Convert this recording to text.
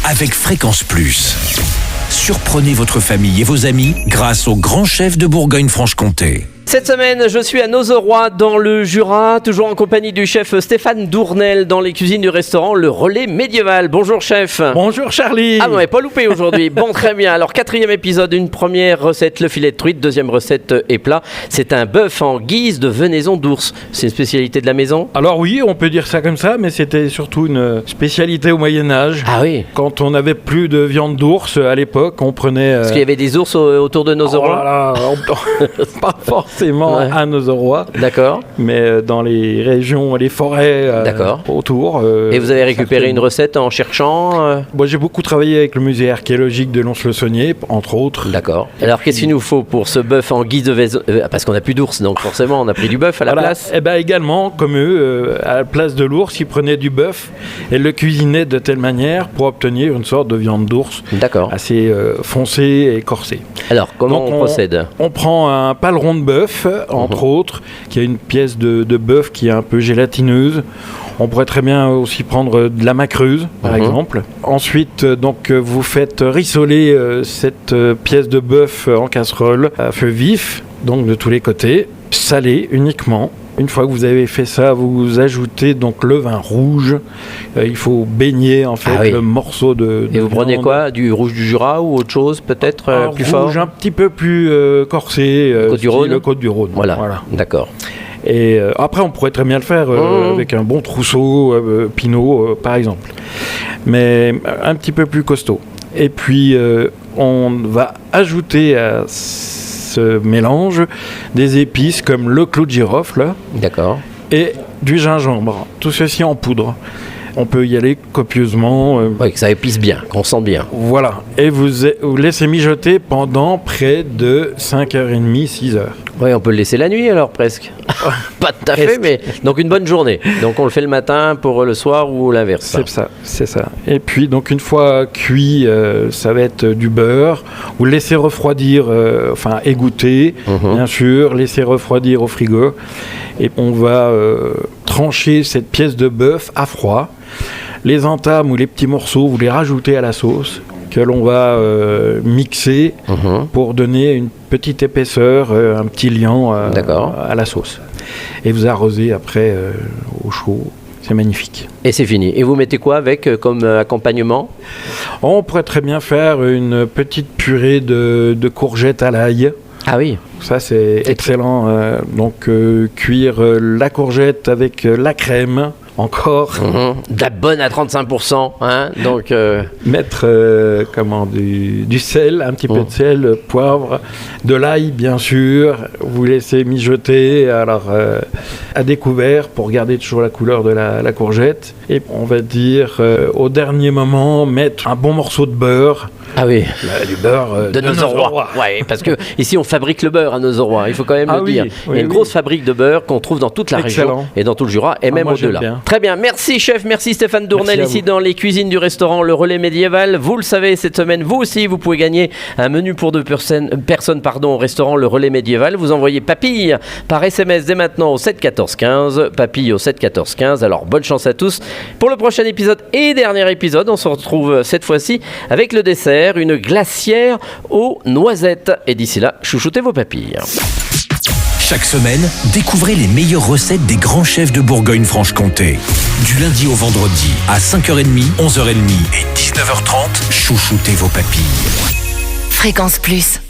avec Fréquence Plus. Surprenez votre famille et vos amis grâce au grand chef de Bourgogne-Franche-Comté. Cette semaine, je suis à Nozeroy dans le Jura, toujours en compagnie du chef Stéphane Dournel dans les cuisines du restaurant Le Relais Médiéval. Bonjour chef. Bonjour Charlie. Ah, vous m'avez pas loupé aujourd'hui. Bon, très bien. Alors, 4e épisode, une première recette, le filet de truite. Deuxième recette et plat, c'est un bœuf en guise de venaison d'ours. C'est une spécialité de la maison? Alors oui, on peut dire ça comme ça, mais c'était surtout une spécialité au Moyen-Âge. Ah oui. Quand on n'avait plus de viande d'ours à l'époque, on prenait... Parce qu'il y avait des ours autour de Nozeroy. Oh là là, pas forcément à Nozeroy. D'accord. Mais dans les régions, les forêts autour. Et vous avez récupéré une recette en cherchant Moi, j'ai beaucoup travaillé avec le musée archéologique de Lons-le-Saunier, entre autres. D'accord. Alors, qu'est-ce qu'il nous faut pour ce bœuf en guise de venaison? Parce qu'on n'a plus d'ours, donc forcément, on a pris du bœuf à la place. Et bien également, comme eux, à la place de l'ours, ils prenaient du bœuf et le cuisinaient de telle manière pour obtenir une sorte de viande d'ours. D'accord. Assez foncée et corsée. Alors, comment on procède? On prend un paleron de bœuf, entre autres, qui a une pièce de bœuf qui est un peu gélatineuse. On pourrait très bien aussi prendre de la macreuse, par exemple. Ensuite, donc, vous faites rissoler cette pièce de bœuf en casserole à feu vif, donc de tous les côtés, salé uniquement. Une fois que vous avez fait ça, vous ajoutez donc le vin rouge. Il faut baigner en fait le morceau de Et vous prenez quoi? Du rouge du Jura ou autre chose peut-être plus fort? Rouge un petit peu plus corsé. Côte-du-Rhône. Le Côte-du-Rhône. Voilà. D'accord. Et après, on pourrait très bien le faire avec un bon trousseau Pinot, par exemple. Mais un petit peu plus costaud. Et puis, on va ajouter à ce mélange des épices comme le clou de girofle. D'accord. Et du gingembre. Tout ceci en poudre. On peut y aller copieusement. Oui, que ça épice bien, qu'on sente bien. Voilà. Et vous laissez mijoter pendant près de 5h30, 6h. Oui, on peut le laisser la nuit alors presque. Pas tout à fait, mais donc une bonne journée. Donc on le fait le matin pour le soir ou l'inverse. C'est ça. Et puis donc une fois cuit, ça va être du beurre. Vous le laissez refroidir, égoutter, bien sûr, laisser refroidir au frigo. Et on va trancher cette pièce de bœuf à froid. Les entames ou les petits morceaux, vous les rajoutez à la sauce que l'on va mixer pour donner une petite épaisseur, un petit liant à la sauce. Et vous arrosez après au chaud. C'est magnifique. Et c'est fini. Et vous mettez quoi avec comme accompagnement? On pourrait très bien faire une petite purée de courgettes à l'ail. Ah oui. Ça, c'est excellent. Donc, cuire la courgette avec la crème. Encore. De la bonne à 35%. Hein, donc, mettre du sel, un petit peu de sel, poivre, de l'ail bien sûr. Vous laissez mijoter à découvert pour garder toujours la couleur de la courgette. Et on va dire au dernier moment mettre un bon morceau de beurre. Ah oui. Du beurre de Nozeroy. Ouais, parce que ici on fabrique le beurre à Nozeroy. Il faut quand même le dire. Il y a une grosse fabrique de beurre qu'on trouve dans toute la région et dans tout le Jura et même au-delà. Très bien, merci chef, merci Stéphane Dournel ici dans les cuisines du restaurant Le Relais Médiéval. Vous le savez, cette semaine, vous aussi, vous pouvez gagner un menu pour 2 personnes au restaurant Le Relais Médiéval. Vous envoyez papille par SMS dès maintenant au 7 14 15, papille au 7 14 15. Alors bonne chance à tous pour le prochain épisode et dernier épisode. On se retrouve cette fois-ci avec le dessert, une glacière aux noisettes. Et d'ici là, chouchoutez vos papilles. Chaque semaine, découvrez les meilleures recettes des grands chefs de Bourgogne-Franche-Comté. Du lundi au vendredi, à 5h30, 11h30 et 19h30, chouchoutez vos papilles. Fréquence Plus.